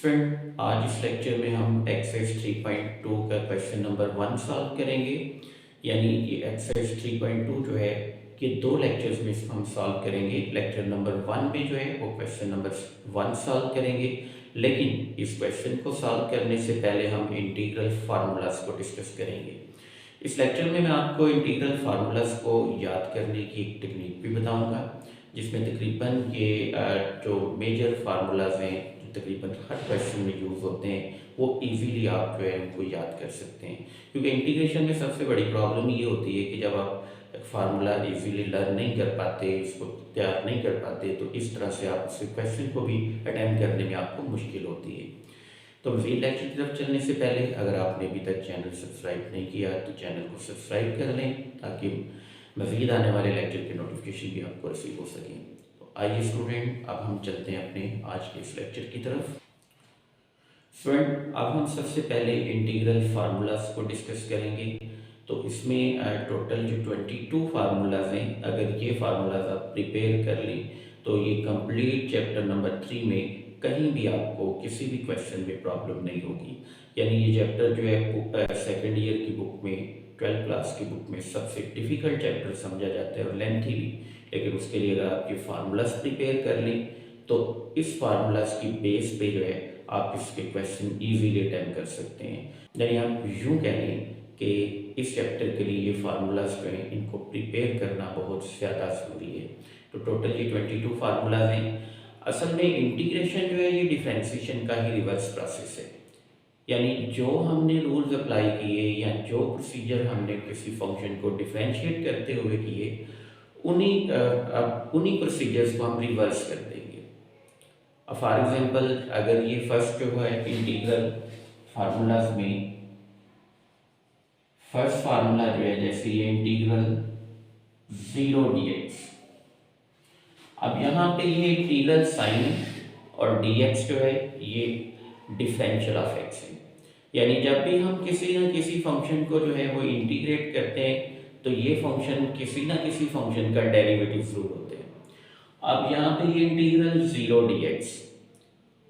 Friend, आज इस lecture में हम एक्सरसाइज 3.2 का क्वेश्चन नंबर 1 सॉल्व करेंगे। यानी ये एक्सरसाइज 3.2 जो है कि दो लेक्चर्स में इसको हम सॉल्व करेंगे। लेक्चर नंबर 1 में जो है वो क्वेश्चन नंबर 1 सॉल्व करेंगे, लेकिन इस क्वेश्चन को सॉल्व करने से पहले हम इंटीग्रल फार्मूलाज को डिस्कस करेंगे। इस लेक्चर में मैं आपको इंटीग्रल फार्मूलाज को याद करने की एक टेक्निक भी बताऊंगा, जिसमें तकरीबन ये जो मेजर फार्मूलाज हैं तकरीबन हर क्वेश्चन में यूज़ होते हैं, वो इजीली आप जो है उनको याद कर सकते हैं। क्योंकि इंटीग्रेशन में सबसे बड़ी प्रॉब्लम ये होती है कि जब आप एक फार्मूला इजीली लर्न नहीं कर पाते, इसको तैयार नहीं कर पाते, तो इस तरह से आप उस क्वेश्चन को भी अटेम्प्ट करने में आपको मुश्किल होती है। तो मज़ीद लेक्चर की तरफ चलने से पहले अगर आपने अभी तक चैनल सब्सक्राइब नहीं किया तो चैनल को सब्सक्राइब कर लें, ताकि मज़ीद आने वाले लेक्चर के नोटिफिकेशन भी आपको रिसीव हो सकें। आइए स्टूडेंट, अब हम चलते हैं अपने आज के इस लेक्चर की तरफ। फ्रेंड, अब हम सबसे पहले इंटीग्रल फार्मूलाज को डिस्कस करेंगे। तो इसमें टोटल जो 22 फार्मूलाज हैं, अगर ये फार्मूलाज आप प्रिपेयर कर लें तो ये कंप्लीट चैप्टर नंबर 3 में कहीं भी आपको किसी भी क्वेश्चन में प्रॉब्लम नहीं होगी। यानी ये चैप्टर जो है सेकेंड ईयर की बुक में, 12th क्लास की बुक में सबसे डिफ़िकल्ट चैप्टर समझा जाता है और लेंथी भी। लेकिन उसके लिए अगर आप ये फार्मूलाज प्रिपेयर कर लें तो इस फार्मूलाज की बेस पे जो है आप इसके क्वेश्चन इजीली अटेम्प्ट कर सकते हैं। यानी आप यूँ कह लें कि इस चैप्टर के लिए ये फार्मूलाज जो हैं इनको प्रिपेयर करना बहुत ज़्यादा ज़रूरी है। तो टोटल ये 22 फार्मूलाज हैं। असल में इंटीग्रेशन जो है ये डिफरेंशिएशन का ही रिवर्स प्रोसेस है। यानी जो हमने रूल्स अप्लाई किए या जो प्रोसीजर हमने किसी फंक्शन को डिफरेंशिएट करते हुए किए, उन्हीं प्रोसीजर्स को हम रिवर्स कर देंगे। फॉर एग्जांपल, अगर ये फर्स्ट जो है इंटीग्रल फार्मूलाज में फर्स्ट फार्मूला जो है, जैसे ये इंटीग्रल 0 dx, अब यहाँ पे ये इंटीग्रल साइन और dx जो है ये डिफरेंशियल ऑफ x है। यानी जब भी हम किसी न किसी फंक्शन को जो है वो इंटीग्रेट करते हैं तो ये फंक्शन किसी न किसी फंक्शन का डेरिवेटिव जरूर होते हैं। अब यहाँ पे ये इंटीग्रल 0 dx,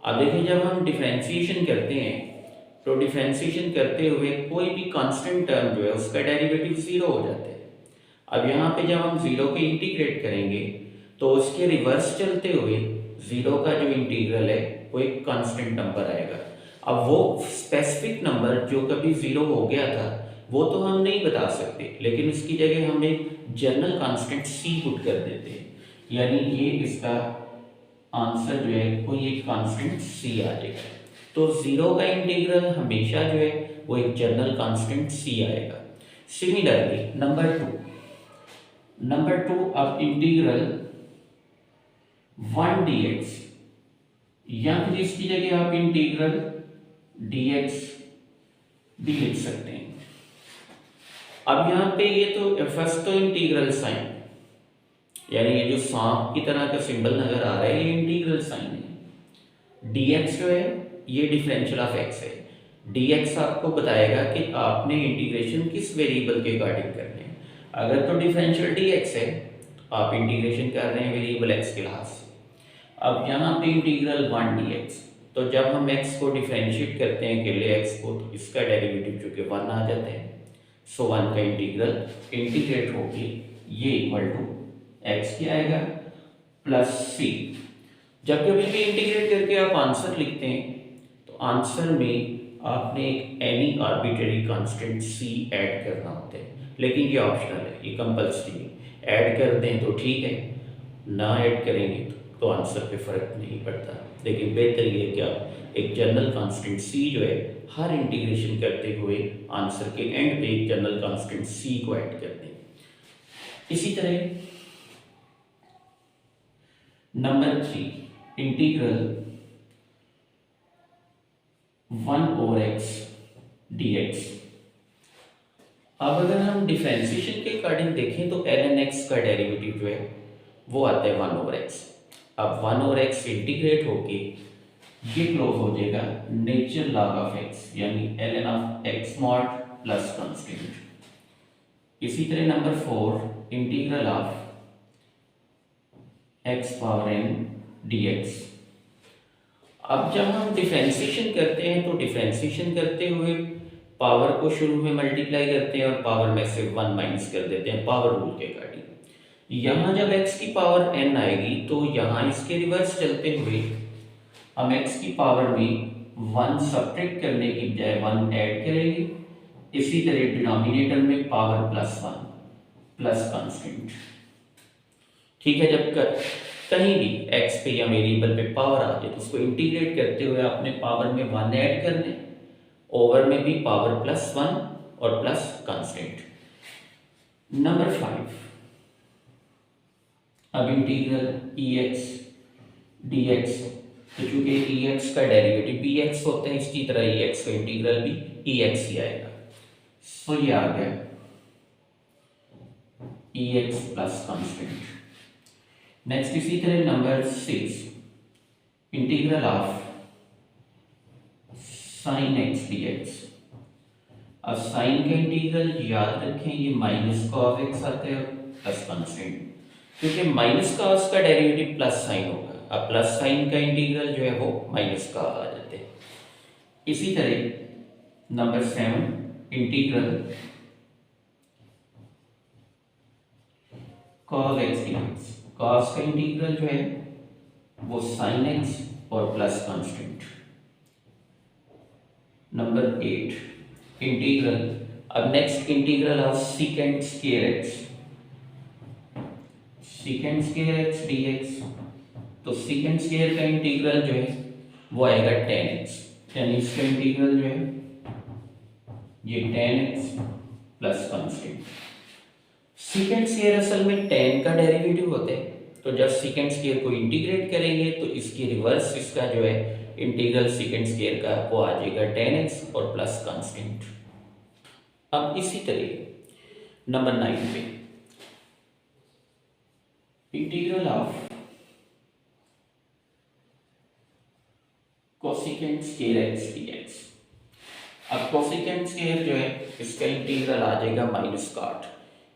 अब देखिए जब हम डिफरेंशिएशन करते हैं तो डिफरेंशिएशन करते हुए कोई भी कांस्टेंट टर्म जो है उसका डेरिवेटिव 0 हो जाता है। अब यहाँ पे जब हम 0 के इंटीग्रेट करेंगे तो उसके रिवर्स चलते हुए 0 का जो इंटीग्रल है वो एक कांस्टेंट नंबर आएगा। अब वो स्पेसिफिक नंबर जो कभी 0 हो गया था वो तो हम नहीं बता सकते, लेकिन उसकी जगह हम एक जनरल कांस्टेंट c पुट कर देते हैं। यानी ये इसका आंसर जो है कोई एक कांस्टेंट c आ जाएगा। तो 0 का इंटीग्रल हमेशा जो है वो एक जनरल कांस्टेंट c आएगा। सिमिलरली नंबर टू अब इंटीग्रल 1 dx, या फिर इसकी जगह आप इंटीग्रल dx भी लिख सकते हैं। अब यहाँ पे ये तो फर्स्ट तो इंटीग्रल साइन, यानी ये जो सांप की तरह का सिंबल नजर आ रहा है ये इंटीग्रल साइन है। dx जो है ये डिफरेंशियल ऑफ x है। dx आपको बताएगा कि आपने इंटीग्रेशन किस वेरिएबल के अकॉर्डिंग करने हैं। अगर तो डिफरेंशियल dx है तो आप इंटीग्रेशन कर रहे हैं वेरिएबल x के लिहाज से। अब यहाँ पे इंटीग्रल 1 dx, तो जब हम x को डिफरेंशिएट करते हैं अकेले x को तो इसका डेरिवेटिव चूंकि 1 आ जाते हैं। सो 1 का इंटीग्रल इंटीग्रेट होके ये इक्वल टू x क्या आएगा प्लस c। जब कभी भी इंटीग्रेट करके आप आंसर लिखते हैं तो आंसर में आपने एक any arbitrary constant c add करना होता है, लेकिन ये ऑप्शनल है, ये कंपल्सरी है। ऐड कर दें तो ठीक है, ना ऐड करेंगे तो आंसर पे फर्क नहीं पड़ता। लेकिन बेहतर ये है कि आप एक जनरल कांस्टेंट c जो है हर इंटीग्रेशन करते हुए आंसर के एंड पे एक जनरल कांस्टेंट c को ऐड कर दें। इसी तरह नंबर 3 इंटीग्रल 1/x dx। अब अगर हम डिफरेंशिएशन के अकॉर्डिंग देखें तो ln x का डेरिवेटिव जो है वो आता है 1/x। अब 1/x इंटीग्रेट होके ये क्लोज हो जाएगा नेचर लॉग ऑफ x, यानी ln of x mod plus constant. इसी तरह number 4 integral of x power n dx। अब जब हम डिफ्रेंसिएशन करते हैं तो डिफ्रेंसिएशन करते हुए पावर को शुरू में मल्टीप्लाई करते हैं और पावर में से 1 माइनस कर देते हैं पावर रूल के अकॉर्डिंग। यहाँ जब x की पावर n आएगी तो यहाँ इसके रिवर्स चलते हुए हम x की पावर में 1 सब्ट्रैक्ट करने की बजाय 1 ऐड करेंगे। इसी तरह डिनोमिनेटर में पावर +1 प्लस कांस्टेंट। ठीक है, जब कहीं भी x पे या वेरिएबल पे पावर आ जाए तो उसको इंटीग्रेट करते हुए आपने पावर में 1 ऐड करने, ओवर में भी पावर +1 और प्लस कांस्टेंट। नंबर 5, अब इंटीग्रल ex dx, तो चूंकि ex का डेरिवेटिव bx होता है, इसकी तरह ex का इंटीग्रल भी ex ही आएगा। सो ये आ गया ex प्लस कांस्टेंट। नेक्स्ट इसी तरह number 6, integral of sine x dx। अब साइन का इंटीग्रल याद रखें ये माइनस कॉस x आता है प्लस कांस्टेंट, क्योंकि माइनस कॉस का डेरिवेटिव प्लस साइन होगा। अब प्लस साइन का इंटीग्रल जो है वो माइनस का आ जाते हैं। इसी तरह number 7, integral cos x dx। cos का इंटीग्रल जो है वो sin x और प्लस कांस्टेंट। नंबर 8, इंटीग्रल, अब next integral of secant square x। secant square x dx, तो secant square का इंटीग्रल जो है वो आएगा tan x, यानी इसका इंटीग्रल जो है ये tan x plus constant. secant square असल में tan का डेरिवेटिव होता है, तो जब secant square को इंटीग्रेट करेंगे तो इसकी रिवर्स इसका जो है इंटीग्रल secant square का वो आ जाएगा tan x और प्लस कांस्टेंट। अब इसी तरह नंबर 9 पे integral of cosecant square x dx। अब कोसिकेंट स्क्वायर जो है इसका इंटीग्रल आ जाएगा माइनस कॉट,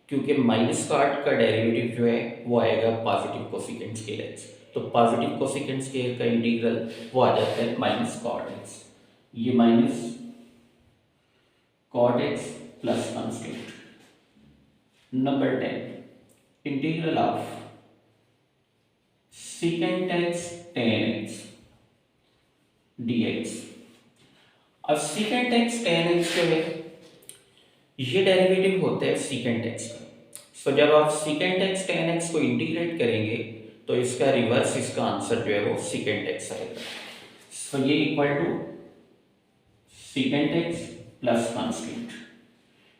क्योंकि माइनस कॉट का डेरिवेटिव जो है वो आएगा पॉजिटिव कोसिकेंट स्क्वायर x, तो पॉजिटिव कोसिकेंट स्क्वायर का इंटीग्रल वो आ जाता है माइनस कॉट x। ये minus cot x plus constant. Number 10, integral of secant x tan x dx। अब secant x tan x जो है ये डेरिवेटिव होता है secant x का। सो जब आप secant x tan x को इंटीग्रेट करेंगे तो इसका रिवर्स, इसका आंसर जो है वो secant x आएगा। सो ये equal to secant x plus constant.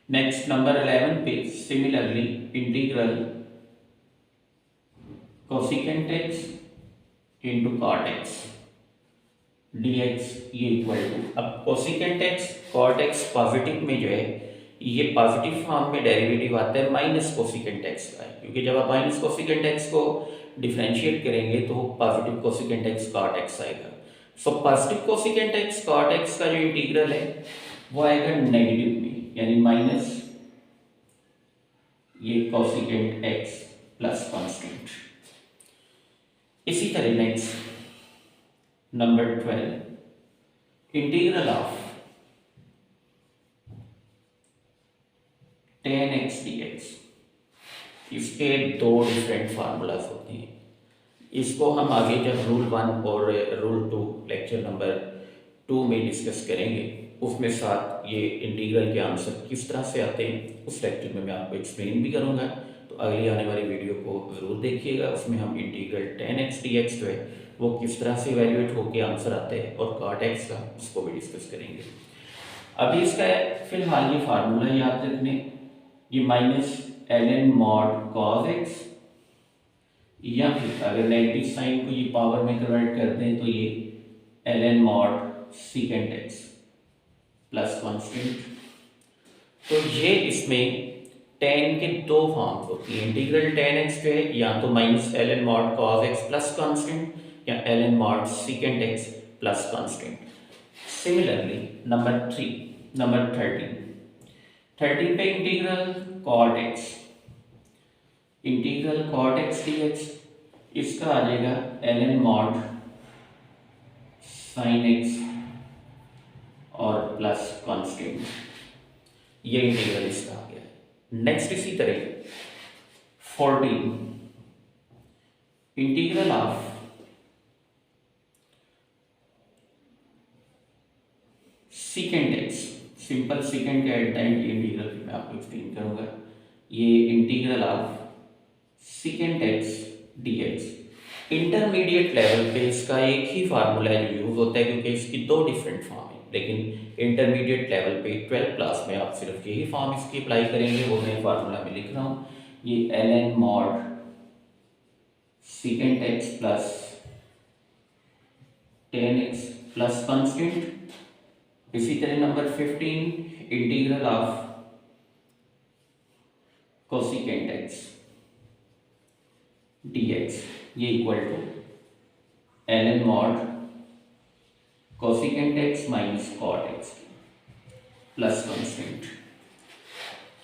Next number 11 पे similarly integral cosecant x into cot x dx ये इक्वल टू, अब cosecant x cot x positive में जो है ये पॉजिटिव फॉर्म में डेरिवेटिव आता है माइनस कोसिकेंट x का, क्योंकि जब आप माइनस कोसिकेंट x को डिफरेंशिएट करेंगे तो positive cosecant x cot x आएगा। So positive cosecant x cot x का जो इंटीग्रल है वो आएगा नेगेटिव में, यानी माइनस ये कोसिकेंट x प्लस कांस्टेंट। इसी तरह next number 12, integral of tan x dx। इसके दो डिफरेंट फार्मूलाज होते हैं, इसको हम आगे जब रूल 1 और रूल 2 लेक्चर नंबर 2 में डिस्कस करेंगे उसमें साथ ये इंटीग्रल के आंसर किस तरह से आते हैं उस लेक्चर में मैं आपको एक्सप्लेन भी करूँगा। तो अगली आने वाली वीडियो को ज़रूर देखिएगा, उसमें हम इंटीग्रल tan x dx जो है वो किस तरह से इवेल्युएट होकर आंसर आते हैं और cot x का उसको भी डिस्कस करेंगे। अभी इसका फिलहाल ये फार्मूला याद रखने, ये minus ln mod cos x, या फिर अगर नेगेटिव साइन को ये पावर में कन्वर्ट कर दें तो ये ln mod secant x plus constant. तो ये इसमें tan के दो फॉर्म्स होती है, इंटीग्रल tan x जो है या तो minus ln mod cos x plus constant या ln mod secant x plus constant. Similarly number 13 पे integral cot x, integral cot x dx, इसका आ जाएगा ln mod साइन एक्स और प्लस कांस्टेंट, ये इंटीग्रल इसका आ गया। नेक्स्ट इसी तरह 14 integral of secant x, simple secant के एट द एंड ये इंटीग्रल मैं आपको एक्सप्लेन करूंगा। ये integral of secant x dx, intermediate level पे इसका एक ही फार्मूला यूज होता है क्योंकि इसकी दो डिफरेंट फॉर्म है, लेकिन इंटरमीडिएट लेवल पे 12th क्लास में आप सिर्फ यही फॉर्म इसकी अप्लाई करेंगे, वो मैं फार्मूला में लिख रहा हूँ। ये ln mod secant x plus tan x plus constant. इसी तरह number 15 integral of cosecant x dx, ये equal to ln mod cosecant x minus cot x plus constant.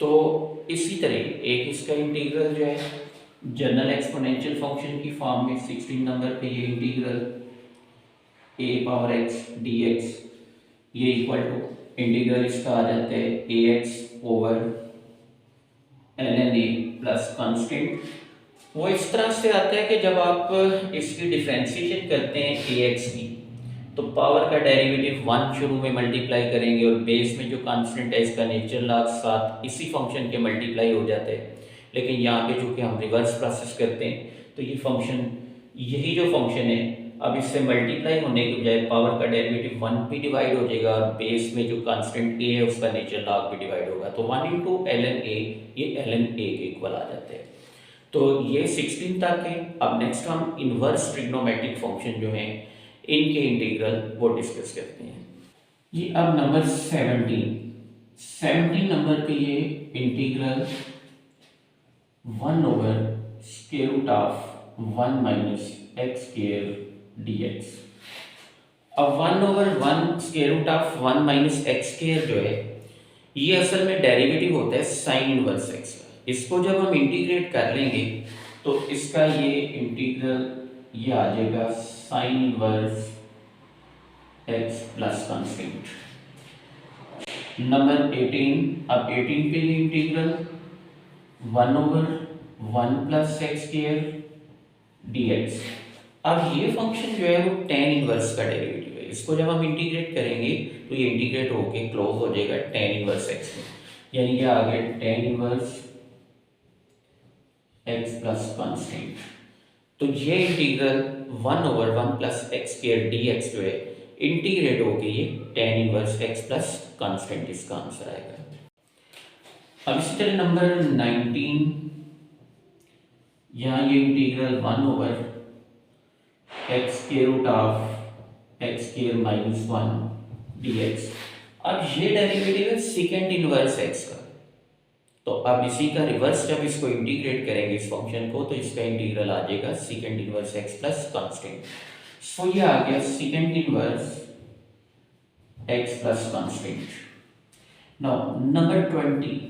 तो इसी तरह एक इसका इंटीग्रल जो है जनरल एक्सपोनेंशियल फंक्शन की फॉर्म में 16 नंबर पे ये integral a power x dx, ये इक्वल टू इंटीग्रल इसका आ जाता है ax over ln a plus constant. वो इस तरह से आता है कि जब आप इसकी डिफरेंशिएशन करते हैं ax की, तो पावर का डेरिवेटिव 1 शुरू में मल्टीप्लाई करेंगे और बेस में जो कांस्टेंट है इसका नेचुरल लॉग साथ इसी फंक्शन के मल्टीप्लाई हो जाते हैं। लेकिन यहाँ पे चूँकि हम रिवर्स प्रोसेस करते हैं तो ये फंक्शन, यही जो फंक्शन है अब इससे मल्टीप्लाई होने के बजाय पावर का डेरिवेटिव 1 भी डिवाइड हो जाएगा और बेस में जो कांस्टेंट a है उसका नेचुरल लॉग भी डिवाइड होगा, तो 1 इंटू ln a, ये ln a के इक्वल आ जाते हैं। तो ये 16 तक है। अब नेक्स्ट हम इनवर्स ट्रिग्नोमेट्रिक फंक्शन जो है इनके इंटीग्रल वो डिस्कस करते हैं। ये अब नंबर 17 नंबर पे ये integral 1 over square root of 1 minus x square dx। अब 1 over 1 square root of 1 minus x square जो है ये असल में डेरिवेटिव होता है साइन इनवर्स एक्स का। इसको जब हम इंटीग्रेट कर लेंगे तो इसका ये इंटीग्रल ये आ जाएगा sine inverse x plus constant. Number 18, अब 18 पे ये integral 1 over 1 plus x square dx। अब ये फंक्शन जो है वो tan इनवर्स का डेरिवेटिव है, इसको जब हम इंटीग्रेट करेंगे तो ये इंटीग्रेट होके क्लोज हो जाएगा tan इनवर्स x में, यानी ये आ गया tan inverse x plus constant. तो ये integral 1 over 1 plus x square dx जो है इंटीग्रेट होके ये tan inverse x plus constant इसका आंसर आएगा। अब इसी तरह नंबर 19, यहाँ ये integral 1 over x square root of x square minus 1 dx। अब ये डेरिवेटिव है सेकेंड इनवर्स x का, तो अब इसी का रिवर्स जब इसको इंटीग्रेट करेंगे इस फंक्शन को तो इसका इंटीग्रल आ जाएगा second inverse x plus constant. So ये आ गया second inverse x plus constant. Now number 20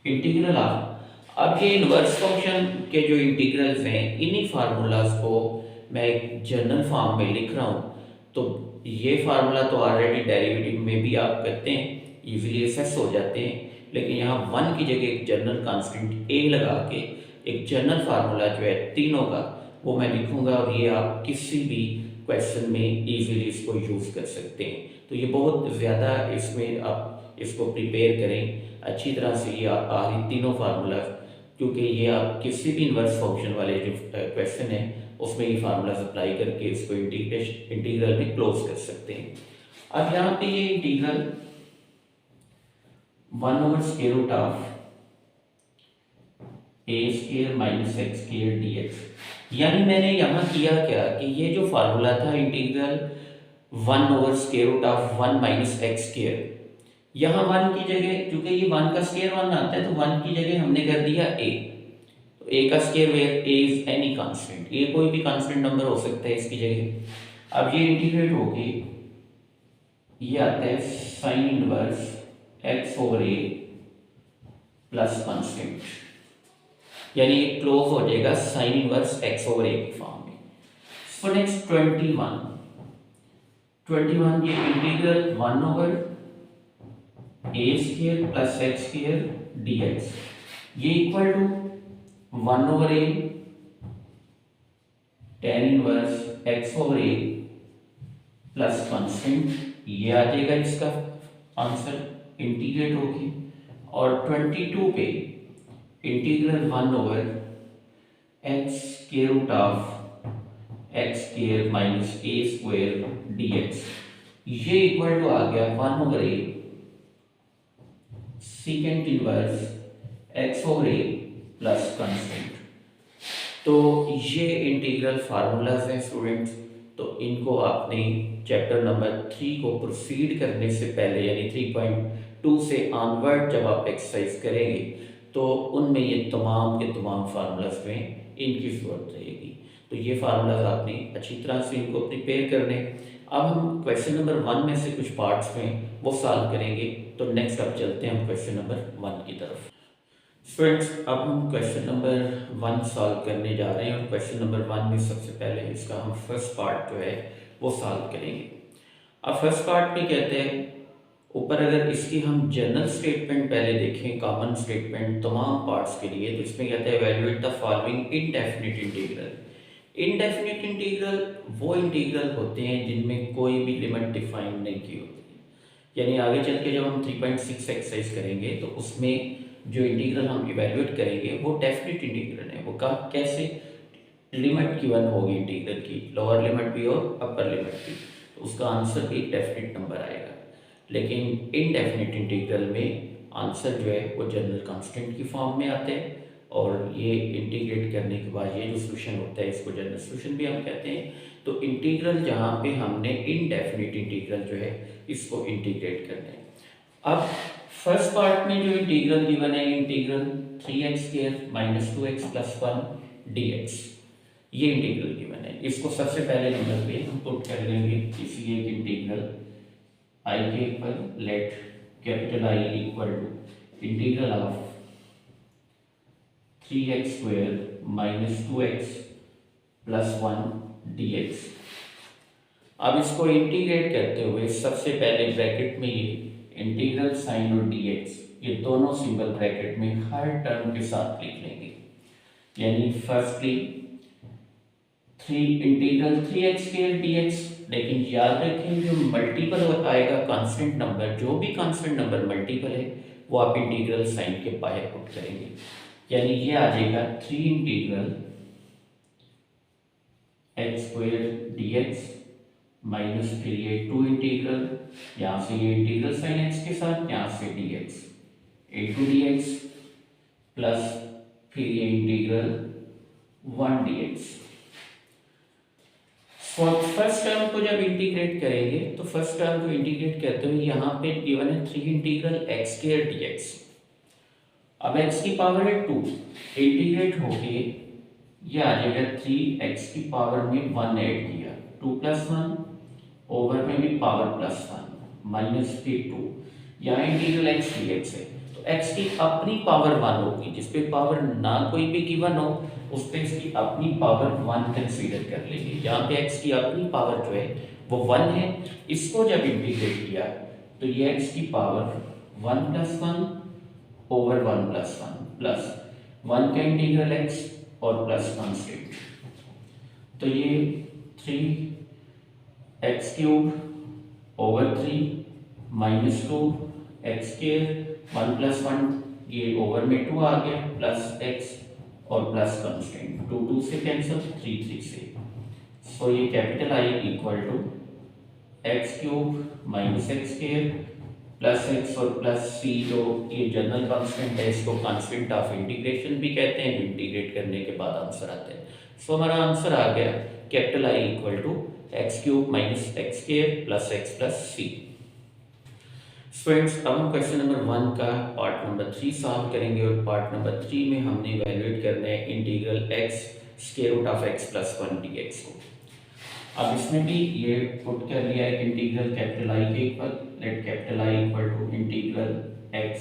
integral of, अब ये इनवर्स फंक्शन के जो इंटीग्रल्स हैं इन्हीं फार्मूलाज को मैं एक जनरल फॉर्म में लिख रहा हूँ। तो ये फार्मूला तो ऑलरेडी डेरिवेटिव में भी आप करते हैं, इजीली एसेस हो जाते हैं, लेकिन यहाँ 1 की जगह एक जनरल कांस्टेंट a लगा के एक जनरल फार्मूला जो है तीनों का वो मैं लिखूंगा और ये आप किसी भी क्वेश्चन में इजीली इसको यूज़ कर सकते हैं। तो ये बहुत ज़्यादा इसमें आप इसको प्रिपेयर करें अच्छी तरह से, ये आ तीनों फार्मूला, क्योंकि ये आप किसी भी इन्वर्स फंक्शन वाले जो क्वेश्चन है उसमें ये फार्मूला अप्लाई करके इसको इंटीग्रल में क्लोज कर सकते हैं। अब यहाँ पे ये integral 1 over square root of a square minus x square dx, यानी मैंने यहाँ किया क्या कि ये जो फार्मूला था integral 1 over square root of 1 minus x square, यहाँ 1 की जगह, क्योंकि ये 1 का स्क्वायर 1 आता है तो 1 की जगह हमने कर दिया a, तो a का square where a is any constant, a कोई भी कांस्टेंट नंबर हो सकता है इसकी जगह। अब ये इंटीग्रेट होके ये आता है sine inverse x over a plus constant, यानी ये क्लोज हो जाएगा sine inverse x over a की फॉर्म में। सो नेक्स्ट 21 21 ये integral 1/a² plus x² dx ये equal to 1/a tan inverse x/a plus constant, ये आ जाएगा इसका आंसर इंटीग्रेट होगी। और 22 पे integral 1/x² minus a² dx ये इक्वल टू आ गया 1/a second inverse x/a plus constant. तो ये इंटीग्रल फार्मूलाज हैं स्टूडेंट्स, तो इनको आपने चैप्टर नंबर 3 को प्रोसीड करने से पहले यानी 3.2 से ऑनवर्ड जब आप एक्सरसाइज करेंगे तो उनमें ये तमाम के तमाम फार्मूलाज में इनकी ज़रूरत रहेगी। तो ये फार्मूलाज आपने अच्छी तरह से इनको प्रिपेयर करने। अब हम क्वेश्चन नंबर 1 में से कुछ पार्ट्स में वो सॉल्व करेंगे। तो नेक्स्ट अब चलते हैं हम क्वेश्चन नंबर 1 की तरफ। स्टूडेंट्स अब हम क्वेश्चन नंबर 1 सॉल्व करने जा रहे हैं और क्वेश्चन नंबर 1 में सबसे पहले इसका हम फर्स्ट पार्ट जो है वो सॉल्व करेंगे। अब फर्स्ट पार्ट में कहते हैं ऊपर अगर इसकी हम जनरल स्टेटमेंट पहले देखें, कॉमन स्टेटमेंट तमाम पार्ट्स के लिए, तो इसमें कहते हैं evaluate the following indefinite integral. Indefinite integral वो इंटीग्रल होते हैं जिनमें कोई भी लिमिट डिफाइन नहीं की होती, यानी आगे चल के जब हम 3.6 एक्सरसाइज करेंगे तो उसमें जो इंटीग्रल हम इवैल्यूएट करेंगे वो डेफिनिट इंटीग्रल है। वो कैसे लिमिट गिवन होगी इंटीग्रल की, लोअर लिमिट भी और अपर लिमिट भी, तो उसका आंसर भी डेफिनिट नंबर आएगा। लेकिन इनडेफिनिट इंटीग्रल में आंसर जो है वो जनरल कांस्टेंट की फॉर्म में आते हैं और ये इंटीग्रेट करने के बाद ये जो सोल्यूशन होता है इसको जनरल सोल्यूशन भी हम कहते हैं। तो इंटीग्रल जहाँ पे हमने इनडेफिनिट इंटीग्रल जो है इसको इंटीग्रेट करना है। अब फर्स्ट पार्ट में जो इंटीग्रल गिवन है integral 3x² minus 2x plus 1 dx ये इंटीग्रल गिवन है। इसको सबसे पहले नंबर पे हम पुट कर लेंगे किसी एक इंटीग्रल I के पर let capital I equal to integral of 3x² minus 2x plus 1 dx। अब इसको इंटीग्रेट करते हुए सबसे पहले ब्रैकेट में ये इंटीग्रल साइन और dx ये दोनों सिंबल ब्रैकेट में हर टर्म के साथ लिख लेंगे। यानी फर्स्टली इंटीग्रल 3x² dx, लेकिन याद रखें जो मल्टीपल आएगा कांस्टेंट नंबर, जो भी कांस्टेंट नंबर मल्टीपल है वो आप इंटीग्रल साइन के बाहर पुट करेंगे। यानी ये आ जाएगा 3 इंटीग्रल x² dx माइनस फिर ये 2 इंटीग्रल यहाँ से ये इंटीग्रल साइन x के साथ यहाँ से dx into dx प्लस फिर ये इंटीग्रल 1 dx। फर्स्ट टर्म को जब इंटीग्रेट करेंगे तो फर्स्ट टर्म को इंटीग्रेट करते हुए यहाँ पे गिवन है 3 इंटीग्रल x² dx। अब x की पावर है 2, इंटीग्रेट होके ये आ जाएगा 3x की पावर में 1 ऐड किया 2 प्लस 1 ओवर में भी पावर प्लस 1 माइनस फिर 2 यहाँ इंटीग्रल x dx है तो x की अपनी पावर 1 होगी, जिसपे पावर ना कोई भी गिवन हो उस पे इसकी अपनी पावर 1 कंसीडर कर लेंगे। यहाँ पे x की अपनी पावर जो है वो 1 है। इसको जब इंटीग्रेट किया तो ये x की power 1 plus 1 over 1 plus 1 plus 1 का इंटीग्रल x और प्लस कांस्टेंट, तो ये 3x³ over 3 minus 2x² 1 plus 1 ये ओवर में 2 आ गया प्लस x और प्लस कांस्टेंट 2 से कैंसिल 3 से। सो ये capital I equal to x³ minus x² plus x और प्लस c, जो ये जनरल कांस्टेंट है इसको कांस्टेंट ऑफ इंटीग्रेशन भी कहते हैं, जो इंटीग्रेट करने के बाद आंसर आता है। सो हमारा आंसर आ गया capital I equal to x³ minus x² plus x plus c। Students अब हम क्वेश्चन नंबर 1 का पार्ट नंबर 3 सॉल्व करेंगे और पार्ट नंबर 3 में हमने इवैल्यूएट करना है integral x square root of x plus 1 dx को। अब इसमें भी ये पुट कर लिया है इंटीग्रल कैपिटल I के ऊपर, let capital I equal to integral x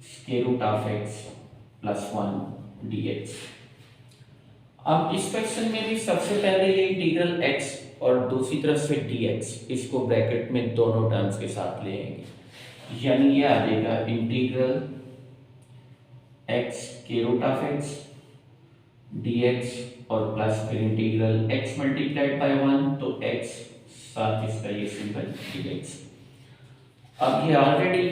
square root of x plus 1 dx। अब इस क्वेश्चन में भी सबसे पहले ये इंटीग्रल x और दूसरी तरफ से dx, इसको ब्रैकेट में दोनों टर्म्स के साथ ले आएंगे, यानी ये आ जाएगा इंटीग्रल x के रूट ऑफ x dx और प्लस फिर इंटीग्रल x मल्टीप्लाइड बाय 1, तो x साथ इसका ये सिंबल dx। अब ये ऑलरेडी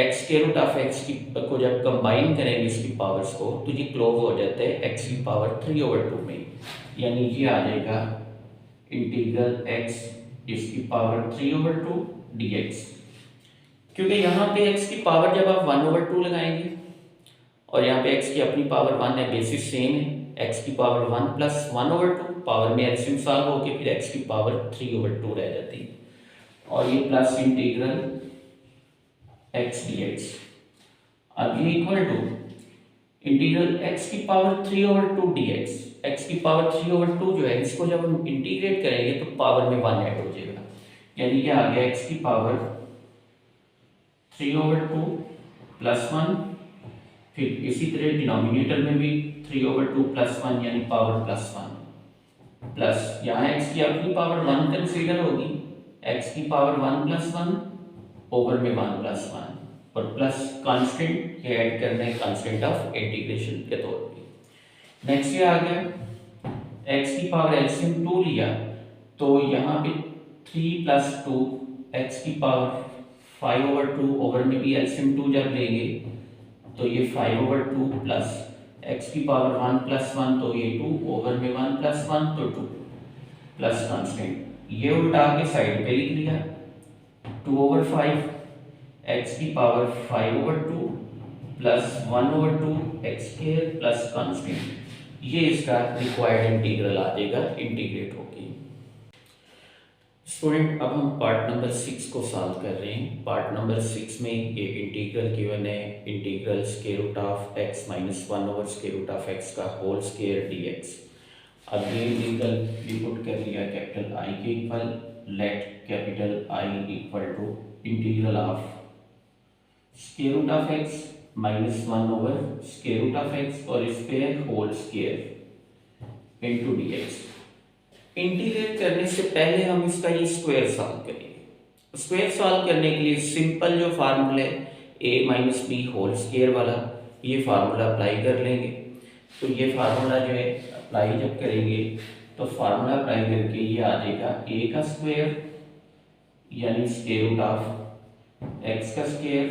x के रूट ऑफ x की को जब कंबाइन करेंगे इसकी पावर्स को, तो ये क्लोज हो जाता है x की पावर 3/2 में, यानी ये आ जाएगा इंटीग्रल x इसकी पावर 3/2 dx। क्योंकि यहाँ पे x की पावर जब आप 1/2 लगाएंगे और यहाँ पे x की अपनी पावर 1 है, बेसिस सेम है, x की पावर 1 प्लस 1/2 पावर में एलसीएम सॉल्व होके फिर x की पावर 3/2 रह जाती है, और ये प्लस इंटीग्रल x dx। अब ये इक्वल टू इंटीग्रल x की पावर 3/2 dx। x की पावर 3/2 जो है, इसको जब हम इंटीग्रेट करेंगे तो पावर में 1 ऐड हो जाएगा, यानी ये आ गया x की पावर 3/2 प्लस 1, फिर इसी तरह डिनोमिनेटर में भी 3/2 प्लस 1 यानी पावर प्लस 1, प्लस यहाँ x की अपनी पावर 1 कंसीडर होगी, x की पावर 1 प्लस 1 ओवर में 1 प्लस 1, और प्लस कांस्टेंट ये ऐड करना है कांस्टेंट ऑफ इंटीग्रेशन के तौर पे। नेक्स्ट ये आ गया x की पावर एलसीएम 2 लिया, तो यहाँ पे 3 प्लस 2 x की पावर 5/2 ओवर में भी एलसीएम 2 जब लेंगे तो ये 5/2 प्लस x की पावर 1 प्लस 1, तो ये 2 ओवर में 1 प्लस 1 तो 2 प्लस कांस्टेंट, ये उल्टा के साइड पे लिख लिया 2/5 x की power 5/2 plus 1/2 x square plus constant, ये इसका रिक्वायर्ड इंटीग्रल आ जाएगा इंटीग्रेट होके। स्टूडेंट अब हम पार्ट नंबर 6 को सॉल्व कर रहे हैं। पार्ट नंबर 6 में ये इंटीग्रल गिवन है, integral square root of x minus 1 over square root of x का होल स्क्वायर dx। अब ये इंटीग्रल भी पुट कर लिया कैपिटल I के equal, let capital I equal to integral of square root of x minus 1 over square root of x और इस पे whole square into dx। Integrate करने से पहले हम इसका ये स्क्वायर सॉल्व करेंगे। स्क्वायर सॉल्व करने के लिए सिंपल जो फार्मूला है a minus b whole square वाला, ये फार्मूला अप्लाई कर लेंगे। तो ये फार्मूला जो है अप्लाई जब करेंगे तो फार्मूला अप्लाई करके ये आ जाएगा a का स्क्वायर यानी स्क्वायर रूट ऑफ x का square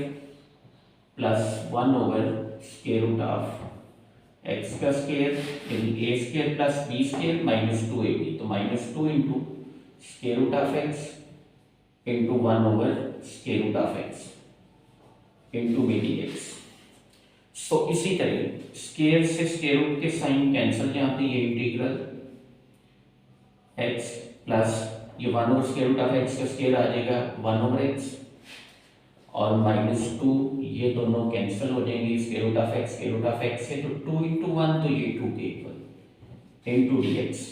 plus 1 over square root of x का स्क्वायर यानी a square plus b square minus 2ab, तो minus 2 into square root of x into 1 over square root of x into b dx। So इसी तरह square से square root के sign cancel, यहाँ पे ये इंटीग्रल x प्लस ये 1 over square root of x का स्क्वायर आ जाएगा 1 ओवर x और माइनस 2, ये दोनों कैंसिल हो जाएंगे स्क्वायर रूट ऑफ x से, तो 2 इंटू 1 तो ये 2 के इक्वल इंटू dx।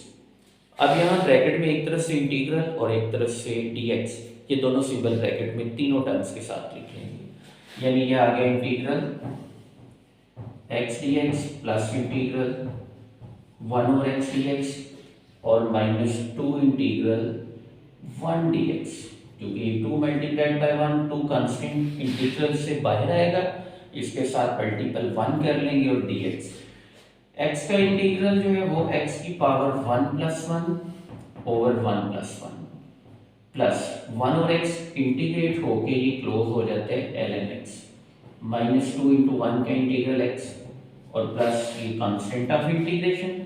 अब यहाँ ब्रैकेट में एक तरफ से इंटीग्रल और एक तरफ से dx, ये दोनों सिंबल ब्रैकेट में तीनों टर्म्स के साथ लिख लेंगे, यानी ये आ गया integral x dx plus integral 1 over x dx और माइनस 2 इंटीग्रल 1 dx, क्योंकि 2 मल्टीप्लाइड बाय 1 2 कांस्टेंट इंटीग्रल से बाहर आएगा, इसके साथ मल्टीपल 1 कर लेंगे और dx। x का इंटीग्रल जो है वो x की power 1 plus 1 over 1 plus 1 plus 1 और x इंटीग्रेट होके ये क्लोज हो जाते हैं ln x, माइनस 2 इंटू 1 का इंटीग्रल x और प्लस ये कांस्टेंट ऑफ इंटीग्रेशन,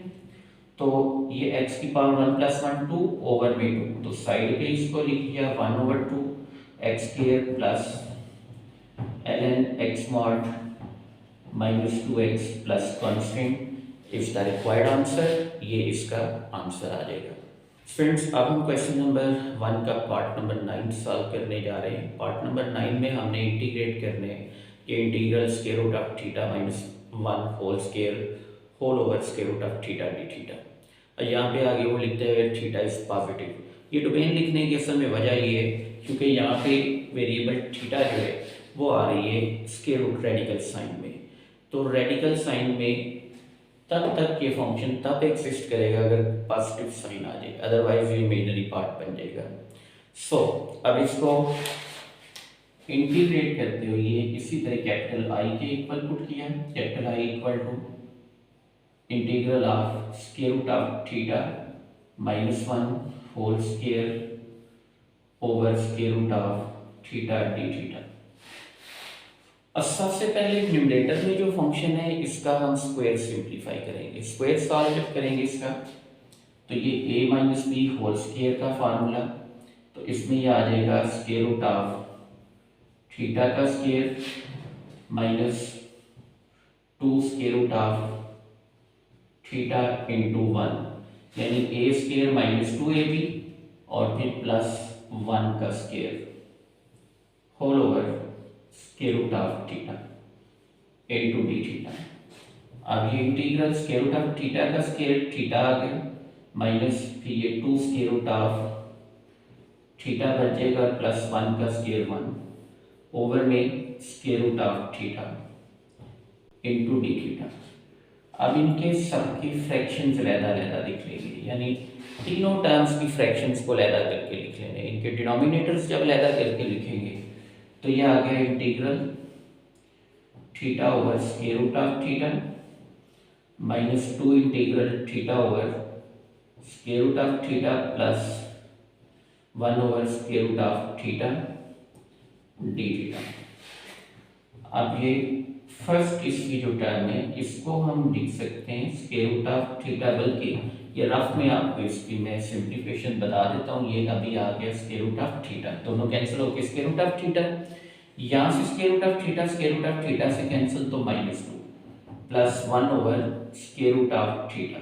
तो ये x की पावर 1 प्लस 1 2 ओवर में 2, तो साइड पे इसको लिख दिया 1 over 2 x square plus ln x mod minus 2x plus constant, इसका रिक्वायर्ड आंसर, ये इसका आंसर आ जाएगा। फ्रेंड्स अब हम क्वेश्चन नंबर 1 का पार्ट नंबर 9 सॉल्व करने जा रहे हैं। पार्ट नंबर 9 में हमने इंटीग्रेट करने ये integral square root of theta minus 1 whole square whole over square root of theta D theta, और यहाँ पे आगे वो लिखते हैं थीटा इज पॉजिटिव। ये डोमेन लिखने की असल में वजह ये है क्योंकि यहाँ पे वेरिएबल थीटा जो है वो आ रही है स्क्वायर रूट रेडिकल साइन में, तो रेडिकल साइन में तब तक ये फंक्शन तब एग्जिस्ट करेगा अगर पॉजिटिव साइन आ जाए, अदरवाइज ये इमेजिनरी पार्ट बन जाएगा। सो अब इसको इंटीग्रेट करते हुए इसी तरह कैपिटल आई के इक्वल पुट किया, capital I equal to integral of square root of theta -1 whole square over square root of theta D theta. अब सबसे पहले न्यूमरेटर में जो फंक्शन है इसका हम स्क्वायर सिंप्लीफाई करेंगे। स्क्वायर सॉल्व जब करेंगे इसका तो ये a minus b whole square का फार्मूला, तो इसमें ये आ जाएगा स्क्वायर रूट ऑफ थीटा का square minus 2 square root of theta into 1, यानी a स्क्वायर माइनस 2ab और फिर प्लस 1 का square whole over square root of theta into D theta. अब ये integral square root of theta का square theta आ गया माइनस फिर ये 2 स्क्वायर रूट ऑफ थीटा बच जाएगा प्लस 1 का स्क्वायर 1 ओवर में square root of theta into D theta. अब इनके सबकी फ्रैक्शंस अलग-अलग लिख लेंगे, यानी तीनों टर्म्स की फ्रैक्शंस को अलग करके लिख लेंगे। इनके डिनोमिनेटर्स जब अलग करके लिखेंगे तो ये आ गया integral theta over square root of theta minus 2 integral theta over square root of theta plus 1 over square root of theta D theta. अब ये फर्स्ट इसकी जो टर्म है इसको हम लिख सकते हैं स्क्वायर रूट ऑफ थीटा, बल्कि ये रफ में आपको इसकी मैं सिंप्लीफिकेशन बता देता हूँ। ये अभी आ गया स्क्वायर रूट ऑफ थीटा, दोनों कैंसिल हो गए स्क्वायर रूट ऑफ थीटा, यहाँ से square root of theta square root of theta से कैंसिल तो -2 plus 1 over square root of theta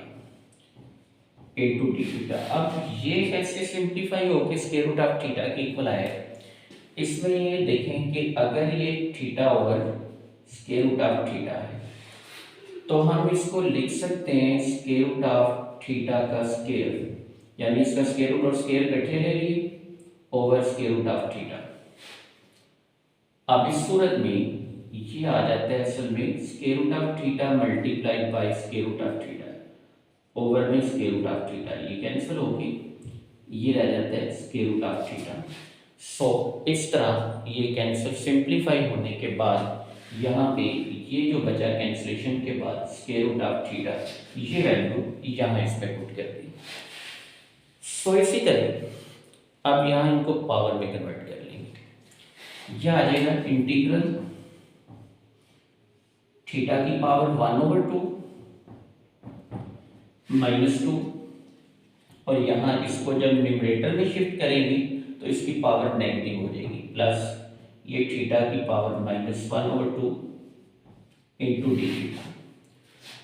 into D theta. अब ये कैसे सिंप्लीफाई होकर स्क्वायर रूट ऑफ थीटा के इक्वल आया, इसमें ये देखें कि अगर ये theta over square root of theta है तो हम इसको लिख सकते हैं स्क्वायर रूट ऑफ थीटा का स्क्वायर, यानी इसका स्क्वायर रूट और स्क्वायर इकट्ठे ले लिए over square root of theta. अब इस सूरत में ये आ जाता है असल में square root of theta multiplied by square root of theta over में स्क्वायर रूट ऑफ थीटा, ये कैंसिल होगी, ये रह जाता है square root of theta. So इस तरह ये कैंसिल सिंप्लीफाई होने के बाद यहाँ पे ये जो बचा कैंसिलेशन के बाद स्क्वायर रूट ऑफ थीटा, ये वैल्यू यहाँ इसमें पुट कर दी। सो इसी तरह अब यहाँ इनको पावर में कन्वर्ट कर लेंगे। यह आ जाएगा इंटीग्रल थीटा की पावर 1/2 -2, और यहाँ इसको जब न्यूमरेटर में शिफ्ट करेंगे तो इसकी पावर नेगेटिव हो जाएगी, प्लस ये थीटा की पावर -1/2 इंटू डी थीटा।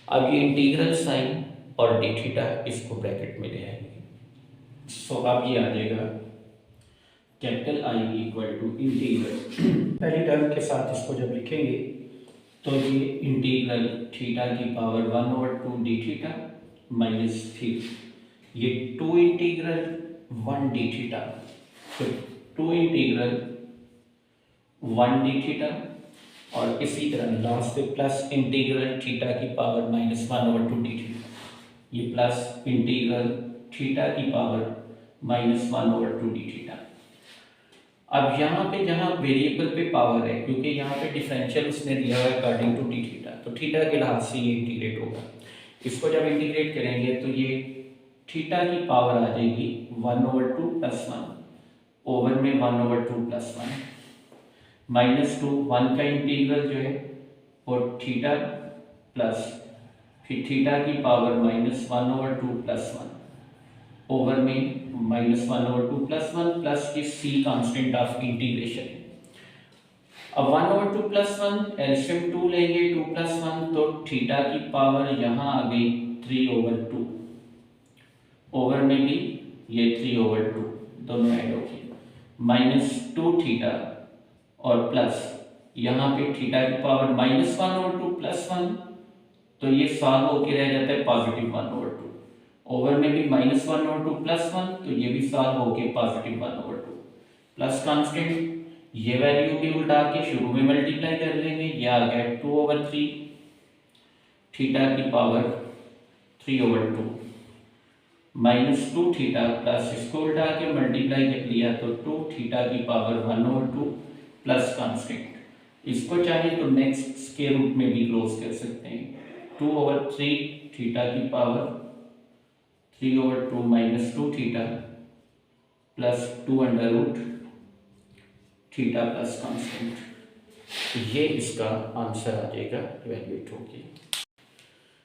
अब ये इंटीग्रल साइन और डी थीटा इसको ब्रैकेट में ले आएंगे। सो अब ये आ जाएगा capital I equal to integral, पहली टर्म के साथ इसको जब लिखेंगे तो ये इंटीग्रल थीटा की पावर 1/2 डी थीटा माइनस फिर ये 2 इंटीग्रल 1 डी थीटा, तो 2 इंटीग्रल 1 डी थीटा, और इसी तरह लास्ट पे प्लस इंटीग्रल थीटा की पावर -1/2 डी थीटा, ये प्लस इंटीग्रल थीटा की पावर -1/2 डी थीटा। अब यहाँ पे जहाँ वेरिएबल पे पावर है, क्योंकि यहाँ पे डिफरेंशियल उसने दिया हुआ है अकॉर्डिंग टू डी थीटा, तो थीटा के लिहाज से ये इंटीग्रेट होगा। इसको जब इंटीग्रेट करेंगे तो ये थीटा की पावर आ जाएगी 1/2 + 1 ओवर में 1/2 + 1 -2 1 का इंटीग्रल जो है और थीटा प्लस फिर थीटा की पावर -1/2 + 1 ओवर में -1/2 + 1 प्लस ये c कांस्टेंट ऑफ इंटीग्रेशन। अब 1/2 + 1 एलसीएम 2 लेंगे, 2 + 1 तो थीटा की पावर यहाँ आ गई 3/2 ओवर में भी ये 3/2 दोनों ऐड हो गए -2 थीटा और प्लस यहाँ पे थीटा की पावर -1/2 + 1, तो ये सॉल्व होके रह जाता है +1/2 ओवर में भी -1/2 + 1, तो ये भी सॉल्व होके +1/2 प्लस कांस्टेंट, ये वैल्यू भी उल्टा के शुरू में मल्टीप्लाई कर लेंगे, ये आ गया 2/3 थीटा की पावर 3/2 -2 थीटा प्लस इसको उल्टा के मल्टीप्लाई कर लिया तो 2 थीटा की पावर 1/2 प्लस कांस्टेंट। इसको चाहे तो नेक्स्ट स्क्वायर रूट में भी क्लोज कर सकते हैं। 2/3 थीटा की power 3/2 -2 theta plus 2 theta plus constant. ये इसका आंसर आ जाएगा, इवैल्यूएट होगी।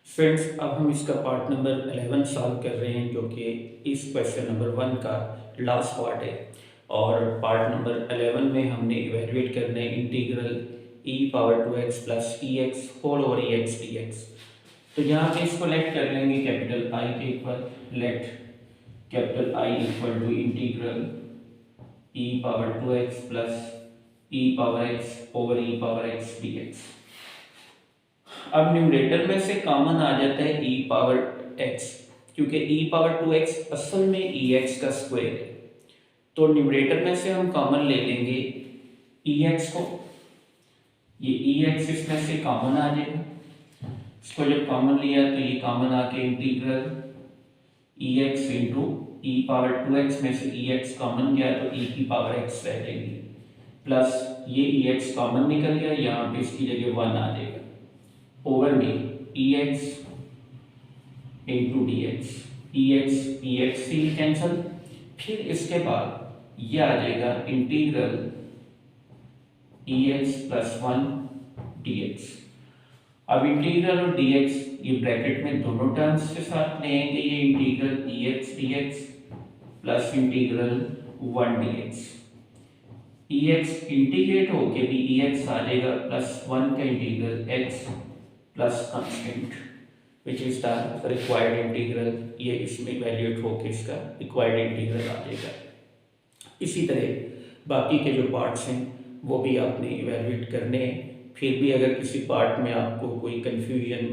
फ्रेंड्स, अब हम इसका पार्ट नंबर 11 सॉल्व कर रहे हैं, जो कि इस क्वेश्चन नंबर 1 का लास्ट पार्ट है। और पार्ट नंबर 11 में हमने इवैल्यूएट करना है integral e⁻2x plus ex whole over ex dx। तो यहाँ पे इसको लेट कर लेंगे कैपिटल I के equal, let capital I equal to integral e⁻2x plus e⁻x over e⁻x dx। अब न्यूमरेटर में से कॉमन आ जाता है e⁻x, क्योंकि e⁻2x असल में ex का स्क्वायर है। तो न्यूमरेटर में से हम कॉमन ले लेंगे ex को, ये ex इसमें से कॉमन आ जाएगा। इसको जब कॉमन लिया तो ये कॉमन आके इंटीग्रल ex इंटू e⁻2x में से ex कॉमन गया तो e की पावर x रह जाएगी, प्लस ये ex कॉमन निकल गया, यहाँ पे इसकी जगह 1 आ जाएगा, ओवर में ex इंटू dx, ex से कैंसल। फिर इसके बाद ये आ जाएगा इंटीग्रल ex प्लस 1 dx। अब इंटीग्रल और dx ये ब्रैकेट में दोनों टर्म्स के साथ लेंगे, ये integral ex dx plus integral 1 dx। ex integrate होके भी ex आ जाएगा प्लस 1 का integral x plus constant which is the required integral. ये इसमें इवैल्यूएट होके इसका रिक्वायर्ड इंटीग्रल आ जाएगा। इसी तरह बाकी के जो पार्ट्स हैं वो भी आपने इवैल्यूएट करने हैं। फिर भी अगर किसी पार्ट में आपको कोई कंफ्यूजन,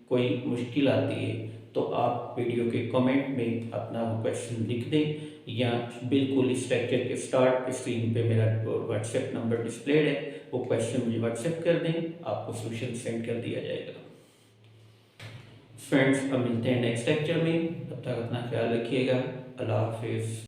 कोई मुश्किल आती है तो आप वीडियो के कमेंट में अपना वो क्वेश्चन लिख दें, या बिल्कुल इस लेक्चर के स्टार्ट पे स्क्रीन पे मेरा व्हाट्सएप नंबर डिस्प्लेड है, वो क्वेश्चन मुझे व्हाट्सएप कर दें, आपको सोल्यूशन सेंड कर दिया जाएगा। फ्रेंड्स, अब मिलते हैं नेक्स्ट लेक्चर में, तब तक अपना ख्याल रखिएगा। अल्लाह हाफिज़।